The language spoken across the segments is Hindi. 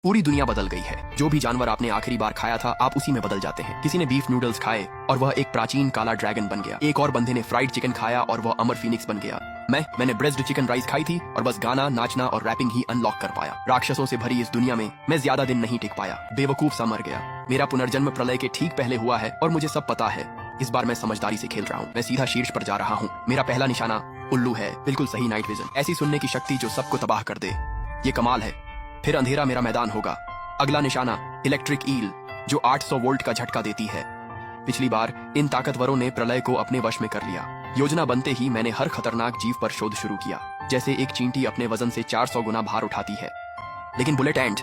पूरी दुनिया बदल गई है। जो भी जानवर आपने आखिरी बार खाया था आप उसी में बदल जाते हैं। किसी ने बीफ नूडल्स खाए और वह एक प्राचीन काला ड्रैगन बन गया। एक और बंदे ने फ्राइड चिकन खाया और वह अमर फीनिक्स बन गया। मैंने ब्रेस्ड चिकन राइस खाई थी और बस गाना, नाचना और रैपिंग ही अनलॉक कर पाया। राक्षसों से भरी इस दुनिया में मैं ज्यादा दिन नहीं टिक पाया। बेवकूफ सा मर गया। मेरा पुनर्जन्म प्रलय के ठीक पहले हुआ है और मुझे सब पता है। इस बार मैं समझदारी से खेल रहा हूँ। मैं सीधा शीर्ष पर जा रहा हूँ। मेरा पहला निशाना उल्लू है। बिल्कुल सही नाइट विजन, ऐसी सुनने की शक्ति जो सबको तबाह कर दे। ये कमाल है। फिर अंधेरा मेरा मैदान होगा। अगला निशाना इलेक्ट्रिक ईल, जो 800 वोल्ट का झटका देती है। पिछली बार इन ताकतवरों ने प्रलय को अपने वश में कर लिया। योजना बनते ही मैंने हर खतरनाक जीव पर शोध शुरू किया। जैसे एक चींटी अपने वजन से 400 गुना भार उठाती है। लेकिन बुलेट एंट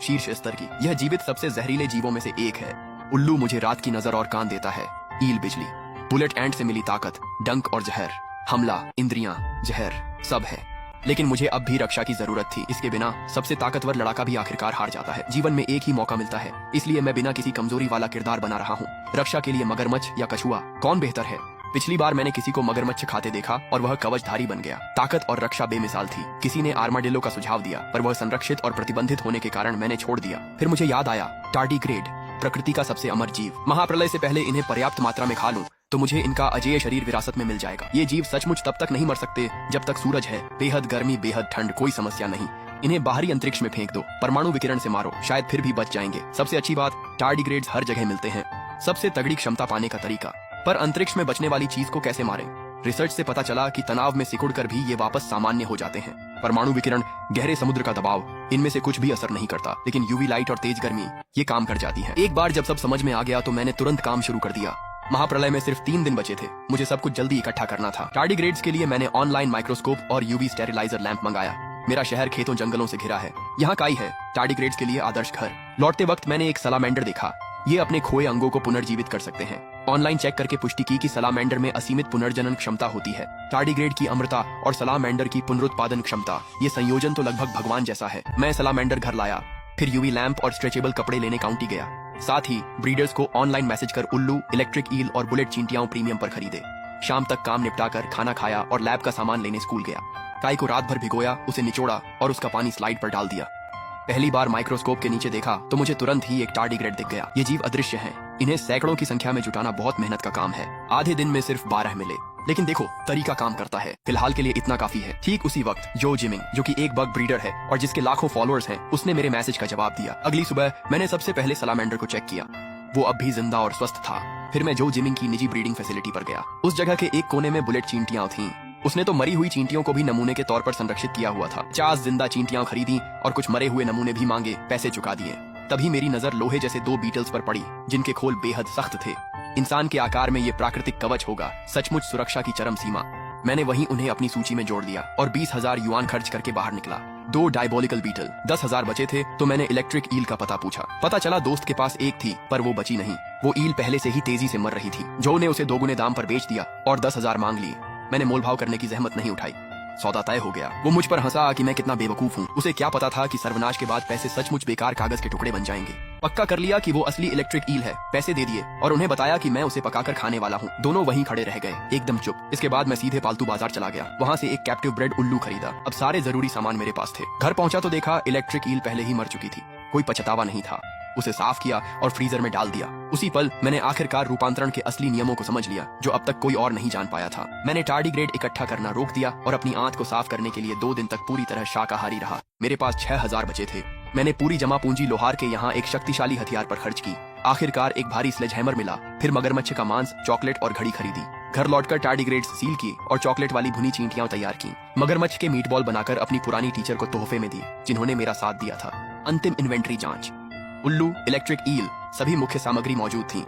शीर्ष स्तर की, यह जीवित सबसे जहरीले जीवों में से एक है। उल्लू मुझे रात की नजर और कान देता है। ईल बिजली, बुलेट एंट से मिली ताकत, डंक और जहर, हमला, इंद्रियां, जहर सब है। लेकिन मुझे अब भी रक्षा की जरूरत थी। इसके बिना सबसे ताकतवर लड़ाका भी आखिरकार हार जाता है। जीवन में एक ही मौका मिलता है, इसलिए मैं बिना किसी कमजोरी वाला किरदार बना रहा हूँ। रक्षा के लिए मगरमच्छ या कछुआ, कौन बेहतर है? पिछली बार मैंने किसी को मगरमच्छ खाते देखा और वह कवचधारी बन गया। ताकत और रक्षा बेमिसाल थी। किसी ने आर्माडिलो का सुझाव दिया पर वह संरक्षित और प्रतिबंधित होने के कारण मैंने छोड़ दिया। फिर मुझे याद आया, टार्डिग्रेड, प्रकृति का सबसे अमर जीव। महाप्रलय से पहले इन्हें पर्याप्त मात्रा में खा लूं तो मुझे इनका अजेय शरीर विरासत में मिल जाएगा। ये जीव सचमुच तब तक नहीं मर सकते जब तक सूरज है। बेहद गर्मी, बेहद ठंड, कोई समस्या नहीं। इन्हें बाहरी अंतरिक्ष में फेंक दो, परमाणु विकिरण से मारो, शायद फिर भी बच जाएंगे। सबसे अच्छी बात, टार्डिग्रेड्स हर जगह मिलते हैं। सबसे तगड़ी क्षमता पाने का तरीका, पर अंतरिक्ष में बचने वाली चीज को कैसे मारें? रिसर्च से पता चला कि तनाव में सिकुड़कर भी ये वापस सामान्य हो जाते हैं। परमाणु विकिरण, गहरे समुद्र का दबाव, इनमें से कुछ भी असर नहीं करता। लेकिन यूवी लाइट और तेज गर्मी ये काम कर जाती है। एक बार जब सब समझ में आ गया तो मैंने तुरंत काम शुरू कर दिया। महाप्रलय में सिर्फ 3 दिन बचे थे। मुझे सब कुछ जल्दी इकट्ठा करना था। टार्डिग्रेड्स के लिए मैंने ऑनलाइन माइक्रोस्कोप और यूवी स्टेरिलाइजर लैंप मंगाया। मेरा शहर खेतों जंगलों से घिरा है। यहाँ काई है, टार्डिग्रेड्स के लिए आदर्श घर। लौटते वक्त मैंने एक सलामेंडर देखा। ये अपने खोए अंगों को पुनर्जीवित कर सकते हैं। ऑनलाइन चेक करके पुष्टि की कि सलामेंडर में असीमित पुनर्जनन क्षमता होती है। टार्डिग्रेड की अमृता और सलामेंडर की पुनरुत्पादन क्षमता, ये संयोजन तो लगभग भगवान जैसा है। मैं सलामेंडर घर लाया, फिर यूवी लैंप और स्ट्रेचेबल कपड़े लेने काउंटी गया। साथ ही ब्रीडर्स को ऑनलाइन मैसेज कर उल्लू, इलेक्ट्रिक ईल और बुलेट चींटियां प्रीमियम पर खरीदे। शाम तक काम निपटाकर खाना खाया और लैब का सामान लेने स्कूल गया। काई को रात भर भिगोया, उसे निचोड़ा और उसका पानी स्लाइड पर डाल दिया। पहली बार माइक्रोस्कोप के नीचे देखा तो मुझे तुरंत ही एक टार्डिग्रेड दिख गया। ये जीव अदृश्य हैं। इन्हें सैकड़ों की संख्या में जुटाना बहुत मेहनत का काम है। आधे दिन में सिर्फ 12 मिले, लेकिन देखो तरीका काम करता है। फिलहाल के लिए इतना काफी है। ठीक उसी वक्त जो जिमिंग, जो कि एक बग ब्रीडर है और जिसके लाखों फॉलोअर्स हैं, उसने मेरे मैसेज का जवाब दिया। अगली सुबह मैंने सबसे पहले सलामेंडर को चेक किया। वो अब भी जिंदा और स्वस्थ था। फिर मैं जो जिमिंग की निजी ब्रीडिंग फैसिलिटी पर गया। उस जगह के एक कोने में बुलेट चींटियां थीं। उसने तो मरी हुई चींटियों को भी नमूने के तौर पर संरक्षित किया हुआ था। 50 जिंदा चींटियां खरीदी और कुछ मरे हुए नमूने भी मांगे, पैसे चुका दिए। तभी मेरी नजर लोहे जैसे 2 बीटल्स पर पड़ी, जिनके खोल बेहद सख्त थे। इंसान के आकार में ये प्राकृतिक कवच होगा, सचमुच सुरक्षा की चरम सीमा। मैंने वहीं उन्हें अपनी सूची में जोड़ दिया और 20,000 युआन खर्च करके बाहर निकला। 2 डायबोलिकल बीटल, 10,000 बचे थे तो मैंने इलेक्ट्रिक ईल का पता पूछा। पता चला दोस्त के पास एक थी पर वो बची नहीं। वो ईल पहले से ही तेजी से मर रही थी। जो ने उसे 2 गुने दाम पर बेच दिया और 10,000 मांग लिए। मैंने मोलभाव करने की जहमत नहीं उठाई। सौदा तय हो गया। वो मुझ पर हंसा कि मैं कितना बेवकूफ हूँ। उसे क्या पता था कि सर्वनाश के बाद पैसे सचमुच बेकार कागज के टुकड़े बन जाएंगे। पक्का कर लिया कि वो असली इलेक्ट्रिक ईल है। पैसे दे दिए और उन्हें बताया कि मैं उसे पकाकर खाने वाला हूँ। दोनों वहीं खड़े रह गए, एकदम चुप। इसके बाद मैं सीधे पालतू बाजार चला गया। वहाँ से एक कैप्टिव ब्रेड उल्लू खरीदा। अब सारे जरूरी सामान मेरे पास थे। घर पहुंचा तो देखा इलेक्ट्रिक ईल पहले ही मर चुकी थी। कोई पछतावा नहीं था। उसे साफ किया और फ्रीजर में डाल दिया। उसी पल मैंने आखिरकार रूपांतरण के असली नियमों को समझ लिया, जो अब तक कोई और नहीं जान पाया था। मैंने टार्डिग्रेड इकट्ठा करना रोक दिया और अपनी आंत को साफ करने के लिए 2 दिन तक पूरी तरह शाकाहारी रहा। मेरे पास 6,000 बचे थे। मैंने पूरी जमा पूंजी लोहार के यहाँ एक शक्तिशाली हथियार पर खर्च की। आखिरकार एक भारी स्लेजहैमर मिला। फिर मगरमच्छ का मांस, चॉकलेट और घड़ी खरीदी। घर लौटकर टार्डिग्रेड्स सील किए और चॉकलेट वाली भुनी चींटियां तैयार की। मगरमच्छ के मीटबॉल बनाकर अपनी पुरानी टीचर को तोहफे में दिए, जिन्होंने मेरा साथ दिया था। अंतिम इन्वेंट्री जांच। उल्लू, इलेक्ट्रिक ईल, सभी मुख्य सामग्री मौजूद थी।